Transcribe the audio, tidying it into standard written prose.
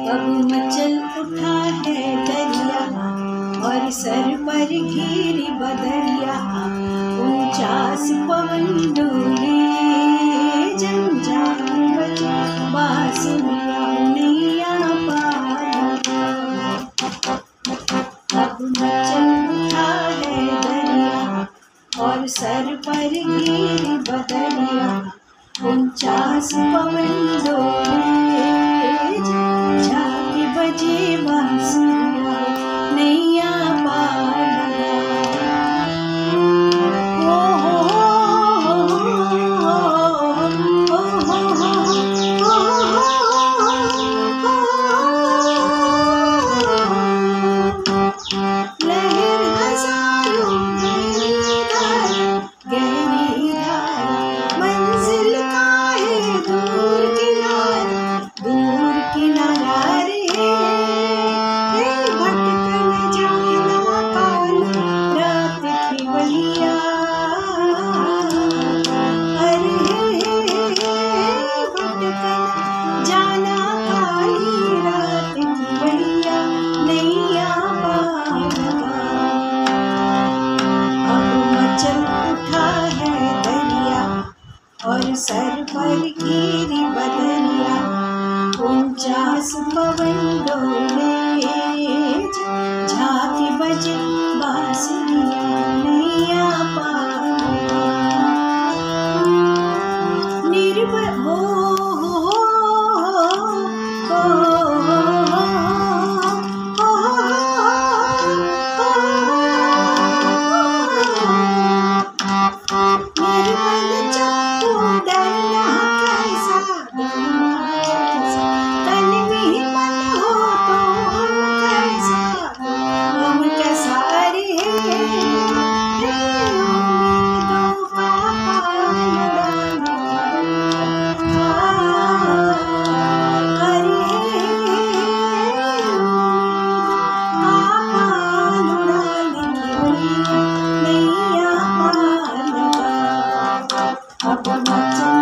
अब मचल उठा है दरिया और सर पर घिरी बदरिया। 49 पवन डोले जंजाल बजे बांसुरिया नैया पार। अब मचल उठा है दरिया और सर पर घिरी बदरिया। 49 पवन डोले झांकी बजे बांसुरिया नैया पार। लहर हजारों गहरी धारा मंजिल का है दूर किनारा रे। भटकन जाना काल रात की बलिया। भटकन जाना काली रात की बलिया नैया पार। अब मचल उठा है दरिया और सर पर घिरी बदरिया। 49 पवन डोले झांकी बजे बांसुरिया नैया पार। निर्भय हो निर्बल चप्पू डरना कैसा तन में मन हो तो कैसा हम कैसा रे। उम्मीदों का पाल उड़ाने नैया पार। अब मचल